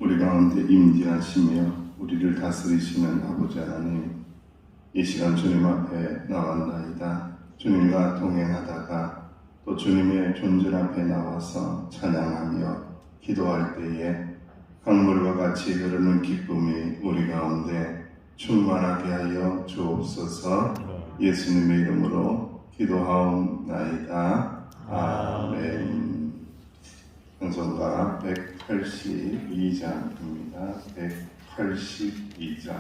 우리 가운데 임재하시며 우리를 다스리시는 아버지 하나님, 이 시간 주님 앞에 나왔나이다. 주님과 동행하다가 또 주님의 존재 앞에 나와서 찬양하며 기도할 때에 강물과 같이 흐르는 기쁨이 우리 가운데 충만하게 하여 주옵소서. 예수님의 이름으로 기도하옵나이다. 아멘. 찬송가 182장입니다. 182장.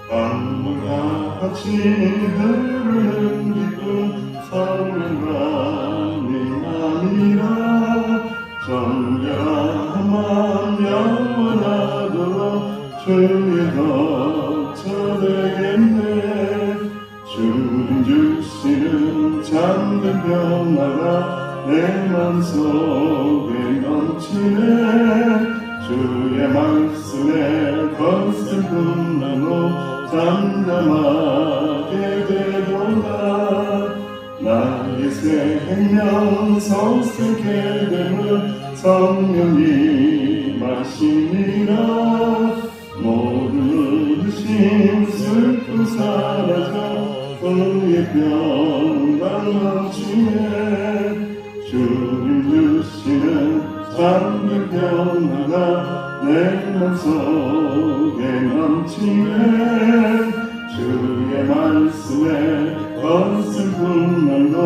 강물과 같이 흐르는 기쁨 성령만이 아니라 정결함만 영원하도록 주의 덕처 되겠네. 주님 주시는 잠든 평화가 내 맘속에 넘치네. 주의 말씀에 거센 분노로 잠잠하게 되도다. 나의 생명 성스게 되는 성령이 마시니라. 모든 의심 슬픔 사라져 그의 평강 넘치네. 주님 주시는 잠든 평화가 내 맘속에 넘치네. 주의 말씀에 거센 분노로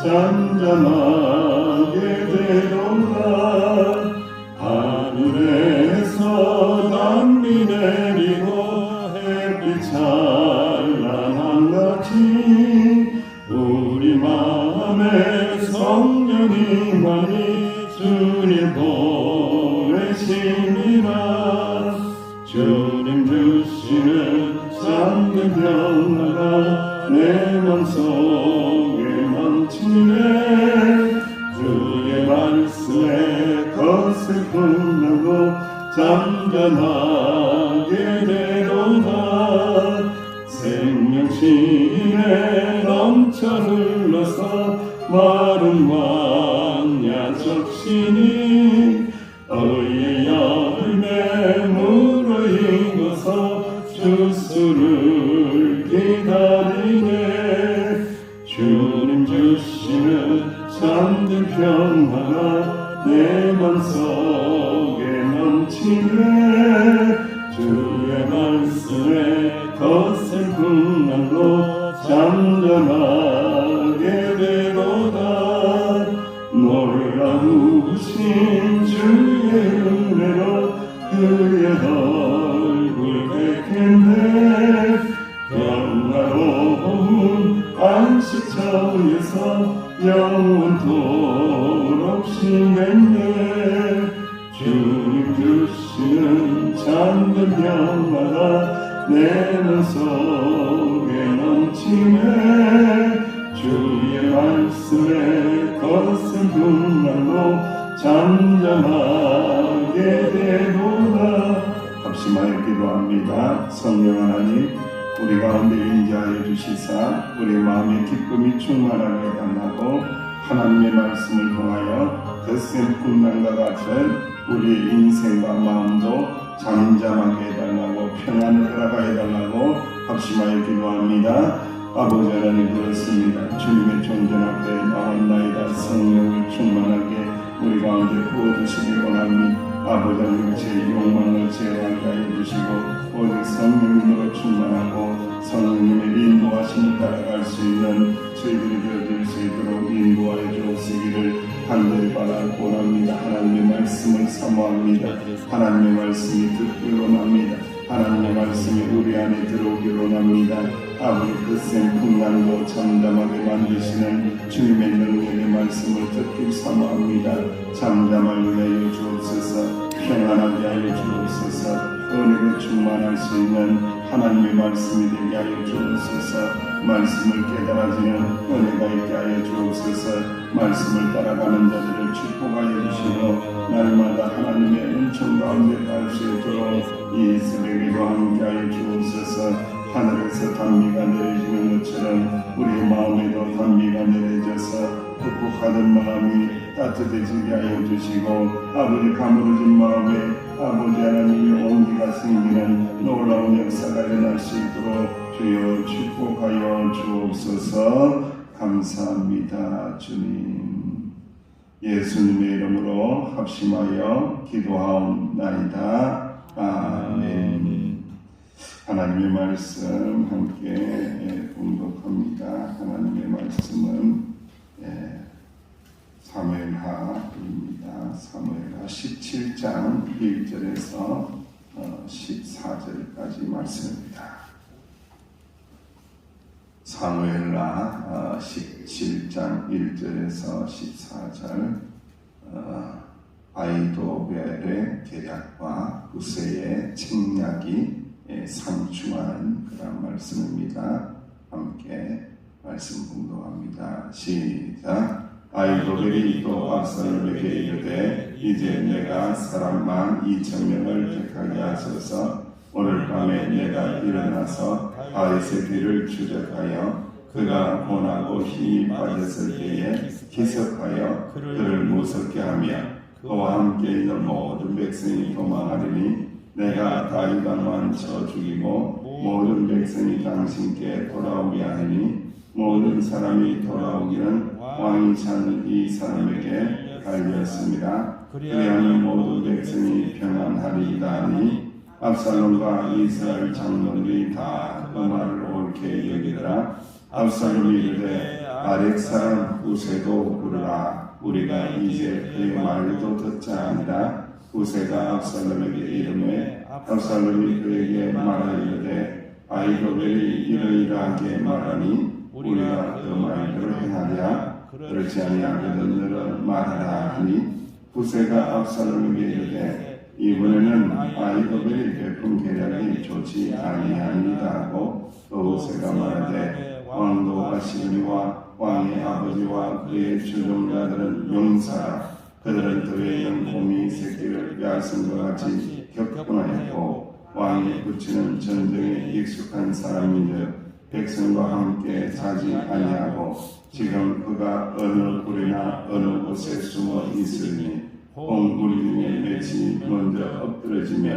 잠잠하게 되도다. 하늘에서 단비 내리고 햇빛 찬란한 같이 우리 마음에 성령이 많이 주님 보내시니라. 주님 주시는 잠든 평화가 내 맘속에 넘치네. 주의 말씀에 거센 분노로 잠잠하게 되도다. 생명신에 넘쳐 흘러서 마른 광야 적시니 너희의 열매 무르익어서 주수를 기다리네. 주님 주시는 잠든 평화가 내 맘속에 넘치네. 주의 말씀에 거센 분노로 잠잠하게 되도다. 놀라우신 주의 은혜로 그의 얼굴 뵙겠네. 평화로운 안식처에서 영원토록 쉬겠네. 주님 주시는 잠든 평화가 내 맘속에 넘치네. 주의 말씀에 거센 분노로 잠잠하게 되도다. 합심하여 기도합니다. 성령 하나님, 우리 가운데 임재하여 주시사 우리 마음의 기쁨이 충만하게 해달라고 하나님의 말씀을 통하여 거센 분난과 같은 우리의 인생과 마음도 잠잠하게 해달라고 평안을 허락하여 해달라고 합심하여 기도합니다. 아버지 하나님, 그렇습니다. 주님의 존재 앞에 나왔나이다. 성령을 충만하게 우리 가운데 부어주시기 원합니다. 아버지 하나님, 제 욕망을 제어하게 하여 주시고 오직 성령님으로 충만하고 성령님의 인도하심을 따라갈 수 있는 저희들이 되어줄 수 있도록 인도하여 주시기를 간절히 바라고 원합니다. 하나님의 말씀을 사모합니다. 하나님의 말씀이 듣기로 합니다. 하나님의 말씀이 우리 안에 들어오기로 합니다. 아버지 거센 풍랑도 잠잠하게 만드시는 주님의 능력의 말씀을 듣기 사모합니다. 잠잠을 위하여 주옵소서. 평안하게 하여 주옵소서. 은혜로 충만할 수 있는 하나님의 말씀이 되게 하여 주옵소서. 말씀을 깨달아지는 은혜가 있게 하여 주옵소서. 말씀을 따라가는 자들을 축복하여 주시고 날마다 하나님의 은총 가운데 갈 수 있도록 이 새벽에도 함께하여 주옵소서. 하늘에서 단비가 내려지는 것처럼 우리 마음에도 단비가 내려져서 укук하는 마음이 따뜻해지게 하여 주시고 아버지 가무러진 마음에 아버지 하나님의 온기가 생기는 놀라운 역사가 일어날 수 있도록 주여 축복하여 주옵소서. 감사합니다. 주님 예수님의 이름으로 합심하여 기도하옵나이다. 아멘. 하나님의 말씀 함께 봉독합니다. 하나님의 말씀은 사무엘하입니다. 사무엘하 17장 1절에서 14절까지 말씀입니다. 사무엘하 17장 1절에서 14절 아이도벨의 계략과 후세의 책략이 상충하는 그런 말씀입니다. 함께 말씀 공독합니다. 시작. 아이도벨이 또 압살롬에게 이르되 이제 내가 사람만 2,000명을 택하게 하소서. 오늘 밤에 내가 일어나서 다윗의 뒤를 추적하여 그가 고나고 힘이 빠졌을 때에 기습하여 그를 무섭게 하며 그와 함께 있는 모든 백성이 도망하리니 내가 다윗 왕만 쳐 죽이고 모든 백성이 당신께 돌아오게 하니 모든 사람이 돌아오기는 왕이 찾는 이 사람에게 달렸습니다. 그리하면 모든 백성이 평안하리이다 하니 압살롬과 이스라엘 장로들이 다 그 말을 옳게 여기더라. 압살롬이 이르되 아렉 사람 후세도 부르라. 우리가 이제 그의 말도 듣자 하니라. 후세가 압살롬에게 이르매 압살롬이 그에게 말하이르되 아이도벨이 이러이러하게 말하니 우리가 그 말대로 행하랴. 그렇지 아니하거든 너는 말하라 하니 후세가 압살롬에게 이르되 이번에는 아이도벨이 베푼 계략이 좋지 아니하니이다 하고 또 후세가 말하되 왕도 하시니와 왕의 아버지와 그의 주종자들은 용사라. 그들은 들의 영곰이 새끼를 빼앗은 것 같이 격분하였고 왕이 붙이는 전쟁에 익숙한 사람인즉 백성과 함께 자지 아니하고 지금 그가 어느 굴이나 어느 곳에 숨어 있으니 홍무리 중에 맺이 먼저 엎드러지며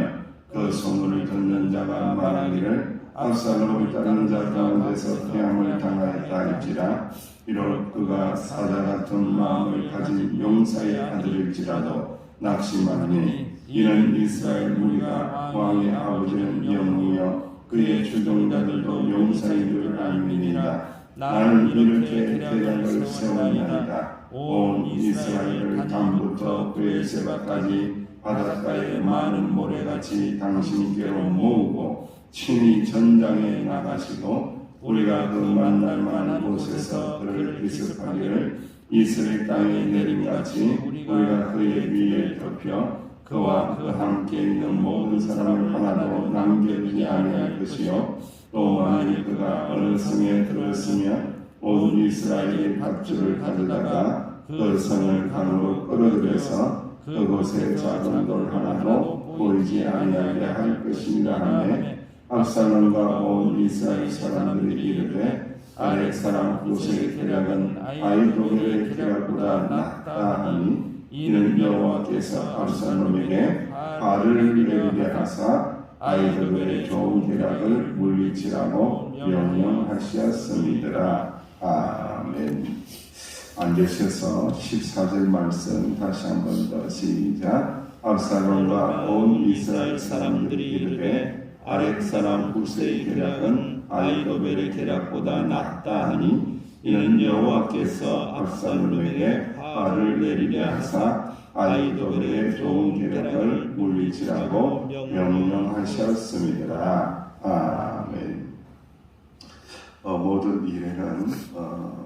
그 소문을 듣는 자가 말하기를 압살롬을 따르는 자 가운데서 패함을 당하였다 할지라. 비록 그가 사자 같은 마음을 가진 용사의 아들일지라도 낙심하니 이는 이스라엘 무리가 왕의 아버지는 영웅이요 그의 주종자들도 용사인 줄 알미니라. 나는 이렇게 계략을 세웠나이다. 온 이스라엘을 담부터 그에세바까지 바닷가의 많은 모래같이 당신께로 모으고 친히 전장에 나가시고 우리가 그 만날 만한 곳에서 그를 기습하기를 이스라엘 땅에 내림같이 우리가 그의 위에 덮여 그와 그 함께 있는 모든 사람을 하나도 남겨두지 아니할 것이요 또 만일 그가 어느 성에 들었으며 모든 이스라엘의 밧줄을 가져다가 그 성을 강으로 끌어들여서 그곳에 작은 돌 하나도 보이지 아니하게 할 것이니라 하매 압살롬과 온 이스라엘 사람들이 이르되 아렉 사람 후세의 계략은 아이도벨의 계략보다 낫다 하니 이는 여호와께서 압살롬에게 발을 내리게 하사 아이도벨의 좋은 계략을 물리치라고 명령하셨음이더라. 아멘. 앉으셔서 14절 말씀 다시 한 번 더 시작. 압살롬과 온 이스라엘 사람들이 이르되 아렉 사람 후세의 계략은 아이도벨의 계략보다 낫다 하니 이는 여호와께서 압살롬에게 화를 내리게 하사 아이도벨의 좋은 계략을 물리치라고 명령하셨음이더라. 아멘. 모든 일에는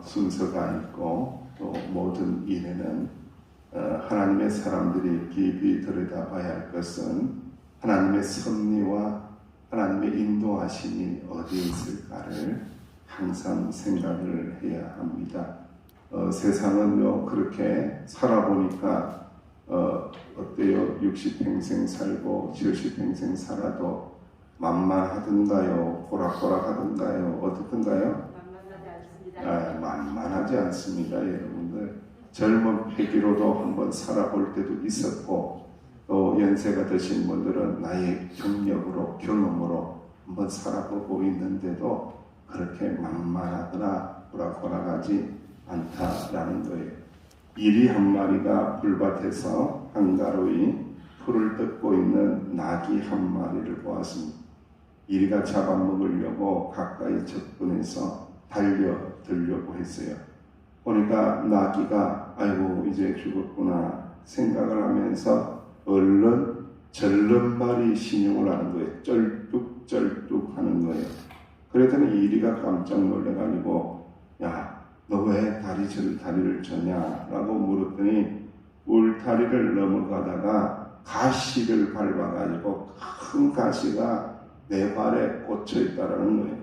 순서가 있고 또 모든 일에는 하나님의 사람들이 깊이 들여다봐야 할 것은 하나님의 섭리와 하나님의 인도하심이 어디에 있을까를 항상 생각을 해야 합니다. 세상은요 그렇게 살아보니까 어때요? 60평생 살고 70평생 살아도 만만하던가요? 호락호락하던가요? 어떻던가요? 만만하지 않습니다. 여러분들 젊은 패기로도 한번 살아볼 때도 있었고 또 연세가 드신 분들은 나의 경력으로 경험으로 한번 살아보고 있는데도 그렇게 만만하거나 호락호락하지 않다라는 거예요. 이리 한 마리가 불밭에서 한가로이 풀을 뜯고 있는 나귀 한 마리를 보았습니다. 이리가 잡아먹으려고 가까이 접근해서 달려들려고 했어요. 보니까 나귀가 아이고 이제 죽었구나 생각을 하면서 얼른 절름발이 신용을 하는 거예요. 쩔뚝쩔뚝 하는 거예요. 그랬더니 이리가 깜짝 놀래가지고 야, 너 왜 다리를 쳤냐? 라고 물었더니 울타리를 넘어가다가 가시를 밟아가지고 큰 가시가 내 발에 꽂혀 있다라는 거예요.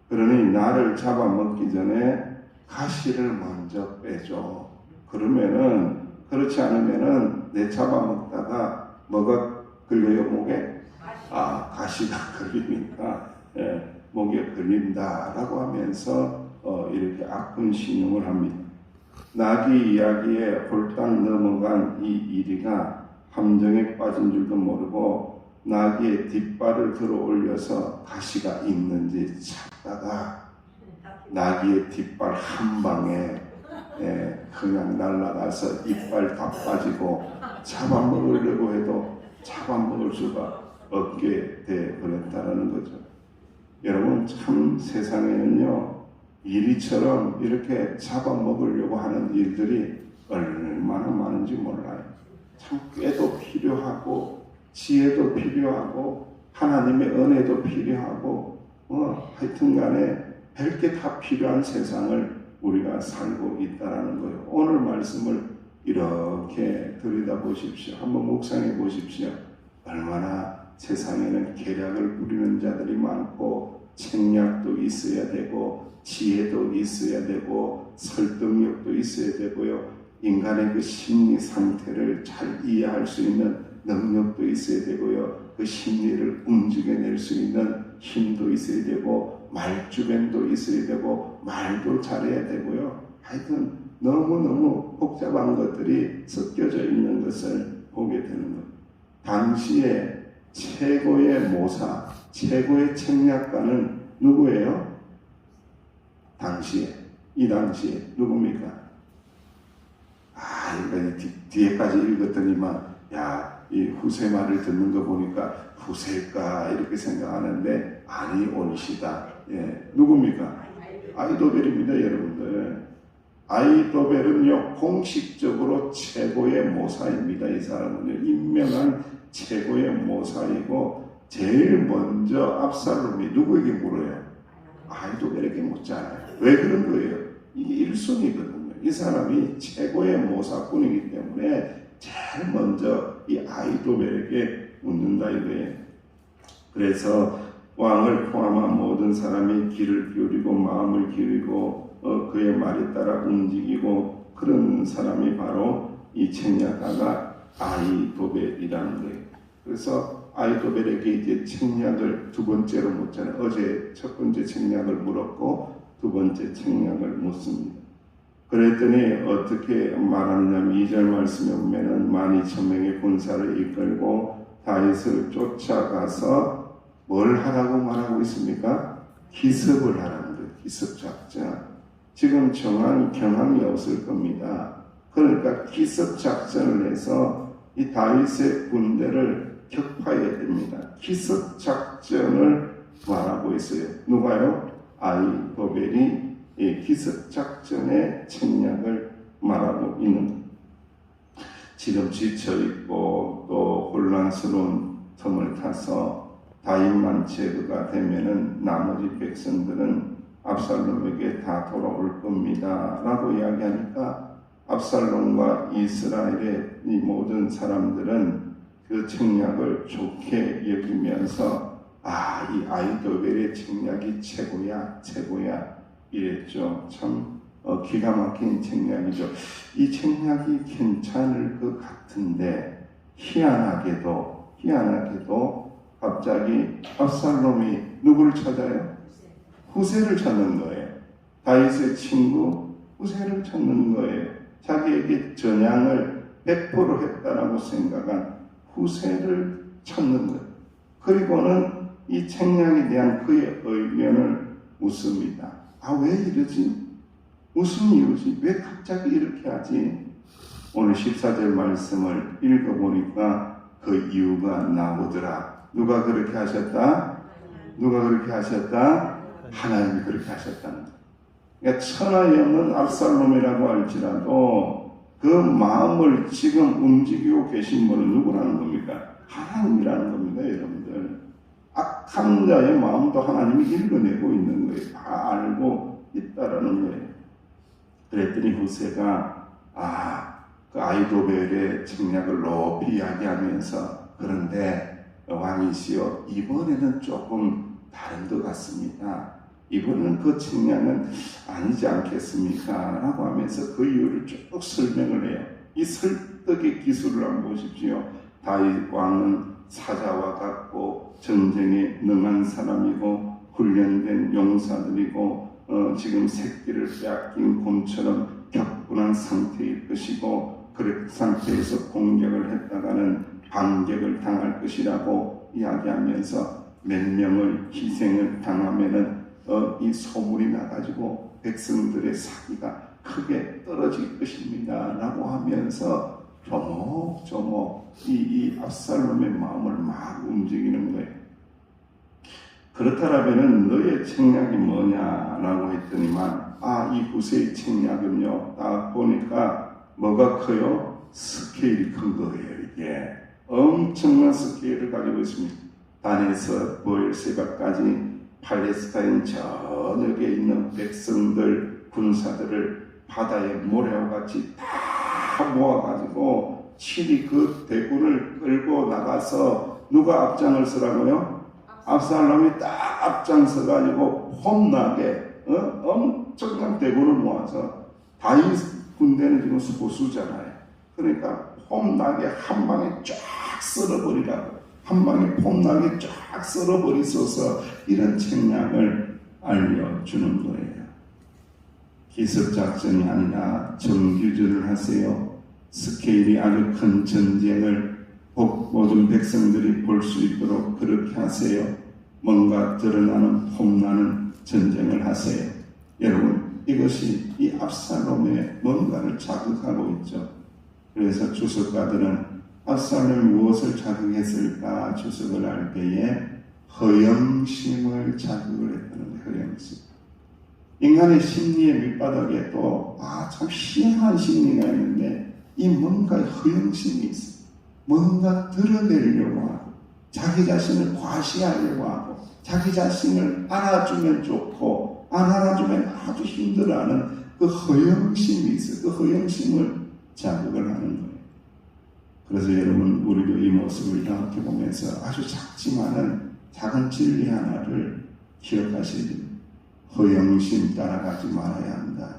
그러니 나를 잡아먹기 전에 가시를 먼저 빼줘. 그렇지 않으면은 내 잡아먹다가 뭐가 걸려요? 목에? 가시가 걸리니까 목에 걸린다라고 하면서 이렇게 아픈 신용을 합니다. 나귀 이야기에 홀딱 넘어간 이 이리가 함정에 빠진 줄도 모르고 나귀의 뒷발을 들어 올려서 가시가 있는지 찾다가 나귀의 뒷발 한 방에 그냥 날아가서 이빨 다 빠지고 잡아먹으려고 해도 잡아먹을 수가 없게 되어버렸다는 거죠. 여러분 참 세상에는요 이리처럼 이렇게 잡아먹으려고 하는 일들이 얼마나 많은지 몰라요. 참 꾀도 필요하고 지혜도 필요하고 하나님의 은혜도 필요하고 하여튼 간에 별게 다 필요한 세상을 우리가 살고 있다는 거예요. 오늘 말씀을 이렇게 들여다보십시오. 한번 묵상해 보십시오. 얼마나 세상에는 계략을 부리는 자들이 많고 책략도 있어야 되고 지혜도 있어야 되고 설득력도 있어야 되고요. 인간의 그 심리 상태를 잘 이해할 수 있는 능력도 있어야 되고요. 그 심리를 움직여낼 수 있는 힘도 있어야 되고 말주변도 있어야 되고 말도 잘해야 되고요. 하여튼 너무너무 복잡한 것들이 섞여져 있는 것을 보게 되는 것. 당시에 최고의 모사, 최고의 책략가는 누구예요? 이 당시에 누굽니까? 이거 뒤에까지 읽었더니만 이 후세 말을 듣는 거 보니까 후세일까 이렇게 생각하는데 아니 옳으시다. 누굽니까? 아히도벨입니다, 여러분들. 아히도벨은요 공식적으로 최고의 모사입니다. 이 사람은요 임명한 최고의 모사이고 제일 먼저 압살롬이 누구에게 물어요? 아히도벨에게 묻잖아요. 왜 그런 거예요? 이게 1순위거든요. 이 사람이 최고의 모사꾼이기 때문에 제일 먼저 이 아히도벨에게 묻는다 이거예요. 그래서 왕을 포함한 모든 사람이 귀를 기울이고 마음을 기울이고 그의 말에 따라 움직이고 그런 사람이 바로 이 책략가가 아히도벨이라는 거예요. 그래서 아히도벨에게 이제 책략을 두 번째로 묻잖아요. 어제 첫 번째 책략을 물었고 두 번째 책략을 묻습니다. 그랬더니 어떻게 말하느냐면 2절 말씀에 보면은 12,000명의 군사를 이끌고 다윗을 쫓아가서 뭘 하라고 말하고 있습니까? 기습을 하라는 거예요. 기습 작전. 지금 경함이 없을 겁니다. 그러니까 기습 작전을 해서 이 다윗의 군대를 격파해야 됩니다. 기습 작전을 말하고 있어요. 누가요? 아히도벨이 기습 작전의 책략을 말하고 있는 거예요. 지금 지쳐있고 또 혼란스러운 틈을 타서 다윗만 제거가 되면은 나머지 백성들은 압살롬에게 다 돌아올 겁니다. 라고 이야기하니까 압살롬과 이스라엘의 이 모든 사람들은 그 책략을 좋게 여기면서 이 아히도벨의 책략이 최고야 이랬죠. 참 기가 막힌 책략이죠. 이 책략이 괜찮을 것 같은데 희한하게도 갑자기 압살롬이 누구를 찾아요? 후세를 찾는 거예요. 다윗의 친구 후세를 찾는 거예요. 자기에게 전향을 100% 했다라고 생각한 후세를 찾는 거예요. 그리고는 이 책략에 대한 그의 의견을 묻습니다. 왜 이러지? 무슨 이유지? 왜 갑자기 이렇게 하지? 오늘 14절 말씀을 읽어보니까 그 이유가 나오더라. 누가 그렇게 하셨다? 하나님이 그렇게 하셨다는 거예요. 그러니까 천하에 없는 압살롬이라고 할지라도 그 마음을 지금 움직이고 계신 분은 누구라는 겁니까? 하나님이라는 겁니다, 여러분들. 악한 자의 마음도 하나님이 읽어내고 있는 거예요. 다 알고 있다라는 거예요. 그랬더니 후세가 그 아이도벨의 책략을 높이 이야기하면서 그런데 왕이시여 이번에는 조금 다른 것 같습니다. 이번에는 그 책략은 아니지 않겠습니까? 라고 하면서 그 이유를 쭉 설명을 해요. 이 설득의 기술을 한번 보십시오. 다윗 왕은 사자와 같고 전쟁에 능한 사람이고 훈련된 용사들이고 지금 새끼를 빼앗긴 곰처럼 격분한 상태일 것이고 그 상태에서 공격을 했다가는 반격을 당할 것이라고 이야기하면서 몇 명을 희생을 당하면은 이 소문이 나가지고 백성들의 사기가 크게 떨어질 것입니다 라고 하면서 조목조목 이 압살롬의 마음을 막 움직이는 거예요. 그렇다라면은 너의 책략이 뭐냐라고 했더니만 이 후세의 책략은요 딱 보니까 뭐가 커요? 스케일이 큰 거예요. 이게 엄청난 스케일을 가지고 있습니다. 단에서 보엘세바까지 팔레스타인 전역에 있는 백성들 군사들을 바다의 모래와 같이 다 모아가지고 칠이 그 대군을 끌고 나가서 누가 앞장을 서라고요? 압살롬이 딱 앞장서가지고 험나게 엄청난 대군을 모아서 다윗 군대는 지금 소수잖아요. 그러니까 험나게 한 방에 쫙 썰어버리라고. 한 방에 폼나게 쫙 썰어버리소서 이런 책략을 알려주는 거예요. 기습작전이 아니라 정규전을 하세요. 스케일이 아주 큰 전쟁을 모든 백성들이 볼 수 있도록 그렇게 하세요. 뭔가 드러나는 폼나는 전쟁을 하세요. 여러분 이것이 이 압살롬의 뭔가를 자극하고 있죠. 그래서 주석가들은 압살롬이 무엇을 자극했을까 주석을 할 때에 허영심을 자극을 했다는 거예요. 허영심. 인간의 심리의 밑바닥에 또 참 희한한 심리가 있는데 이 뭔가 허영심이 있어요. 뭔가 드러내려고 하고 자기 자신을 과시하려고 하고 자기 자신을 알아주면 좋고 안 알아주면 아주 힘들어하는 그 허영심이 있어요. 그 허영심을 자극을 하는 거예요. 그래서 여러분 우리도 이 모습을 이렇게 보면서 아주 작지만은 작은 진리 하나를 기억하셔야 됩니다. 허영심 따라가지 말아야 한다.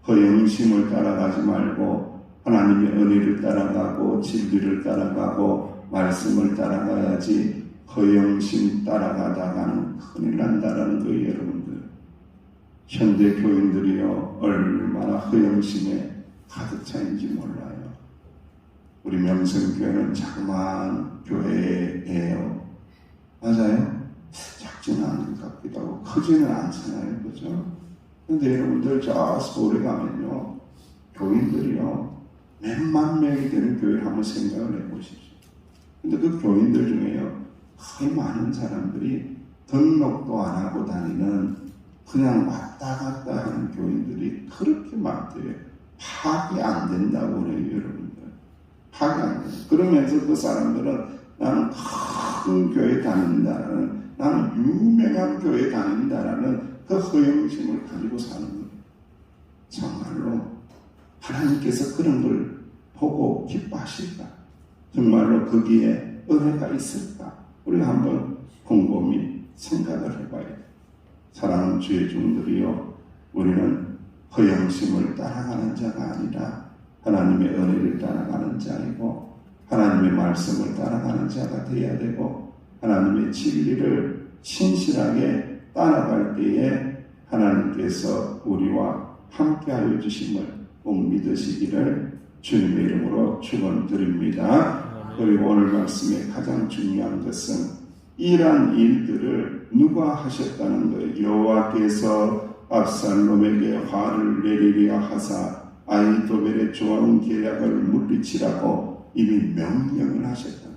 허영심을 따라가지 말고 하나님의 은혜를 따라가고 진리를 따라가고 말씀을 따라가야지 허영심 따라가다가는 큰일 난다라는 거예요. 여러분들 현대 교인들이요 얼마나 허영심에 가득 차인지 몰라요. 우리 명성교회는 자그마한 교회예요. 맞아요? 작지는 않은 것 같기도 하고 크지는 않잖아요. 그죠? 근데 여러분들 저 서울에 가면요 교인들이요 몇만 명이 되는 교회를 한번 생각을 해보십시오. 근데 그 교인들 중에요 거의 많은 사람들이 등록도 안 하고 다니는 그냥 왔다 갔다 하는 교인들이 그렇게 많대요. 파악이 안 된다고 그래요. 여러분들 파악이 안 돼요. 그러면서 그 사람들은 나는 큰 교회 다닌다라는 나는 유명한 교회 다닌다라는 그 허영심을 가지고 사는 거예요. 정말로 하나님께서 그런 걸 보고 기뻐하실까? 정말로 거기에 은혜가 있을까? 우리가 한번 곰곰이 생각을 해봐야 돼요. 사랑하는 주의 종들이요, 우리는 허영심을 따라가는 자가 아니라 하나님의 은혜를 따라가는 자이고 하나님의 말씀을 따라가는 자가 되어야 되고 하나님의 진리를 신실하게 따라갈 때에 하나님께서 우리와 함께하여 주심을 꼭 믿으시기를 주님의 이름으로 축원드립니다. 그리고 오늘 말씀의 가장 중요한 것은 이러한 일들을 누가 하셨다는 거예요. 여호와께서 압살롬에게 화를 내리려 하사 아히도벨의 좋은 계략을 물리치라고 이미 명령을 하셨다.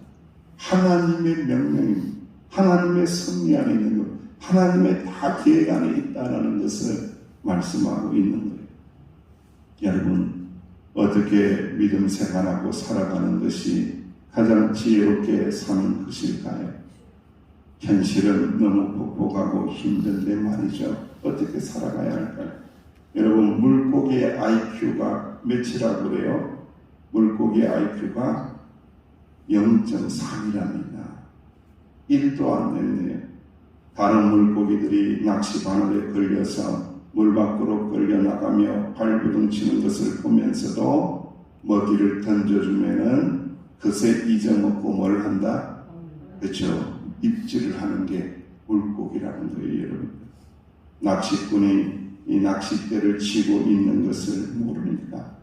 하나님의 명령입니다. 하나님의 섭리 안에 있는 것, 하나님의 다 계획 안에 있다는 것을 말씀하고 있는 거예요. 여러분, 어떻게 믿음 생활하고 살아가는 것이 가장 지혜롭게 사는 것일까요? 현실은 너무 복복하고 힘든데 말이죠. 어떻게 살아가야 할까요? 여러분, 물고기의 IQ가 몇이라고 그래요? 물고기의 IQ가 0.3이랍니다. 1도 안 됐네요. 다른 물고기들이 낚시 바늘에 걸려서 물 밖으로 끌려나가며 발부둥 치는 것을 보면서도 먹이를 던져주면은 그새 잊어먹고 뭘 한다? 그렇죠? 입질을 하는 게 물고기라는 거예요, 여러분. 낚시꾼이 이 낚싯대를 치고 있는 것을 모르니까,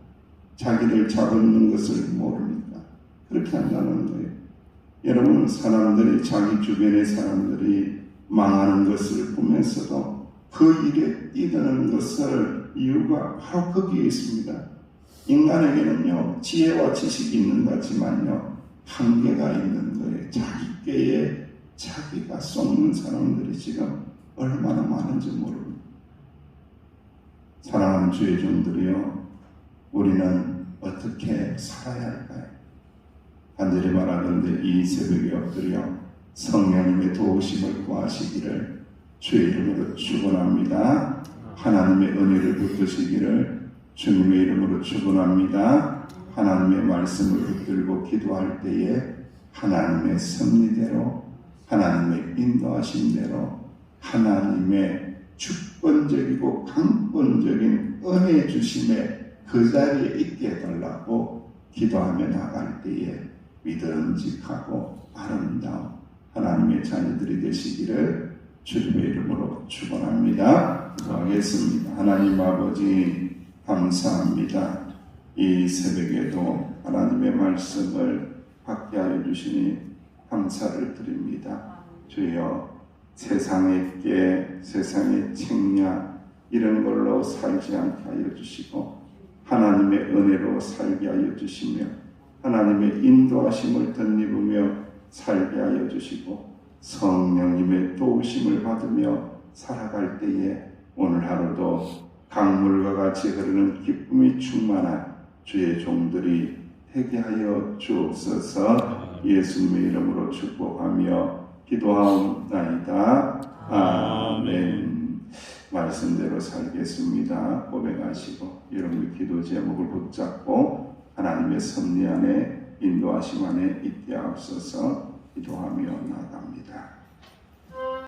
자기를 잡는 것을 모르니까 그렇게 한다는 거예요. 여러분, 사람들이, 자기 주변의 사람들이 망하는 것을 보면서도 그 일에 뛰드는 것을 이유가 바로 거기에 있습니다. 인간에게는요, 지혜와 지식이 있는 것 같지만요, 한계가 있는 거예요. 자기께에 자기가 쏟는 사람들이 지금 얼마나 많은지 모릅니다. 사랑하는 주의 종들이요, 우리는 어떻게 살아야 할까요? 간절히 말하는데 이 새벽에 엎드려 성령님의 도우심을 구하시기를 주의 이름으로 축원합니다. 하나님의 은혜를 붙드시기를 주님의 이름으로 축원합니다. 하나님의 말씀을 붙들고 기도할 때에 하나님의 섭리대로, 하나님의 인도하심대로 하나님의 주권적이고 강권적인 은혜 주심에 그 자리에 있게 해달라고 기도하며 나갈 때에 믿음직하고 아름다운 하나님의 자녀들이 되시기를 주님의 이름으로 축원합니다. 기도하겠습니다. 하나님 아버지, 감사합니다. 이 새벽에도 하나님의 말씀을 받게 하여 주시니 감사를 드립니다. 주여, 세상의 깨, 세상의 책략 이런 걸로 살지 않게 하여 주시고 하나님의 은혜로 살게 하여 주시며 하나님의 인도하심을 덧입으며 살게 하여 주시고 성령님의 도우심을 받으며 살아갈 때에 오늘 하루도 강물과 같이 흐르는 기쁨이 충만한 주의 종들이 되게 하여 주옵소서. 예수님의 이름으로 축복하며 기도하옵나이다. 아멘. 말씀대로 살겠습니다. 고백하시고 여러분의 기도 제목을 붙잡고 하나님의 섭리 안에 인도하심 안에 있게 하옵소서. 기도하며 나갑니다.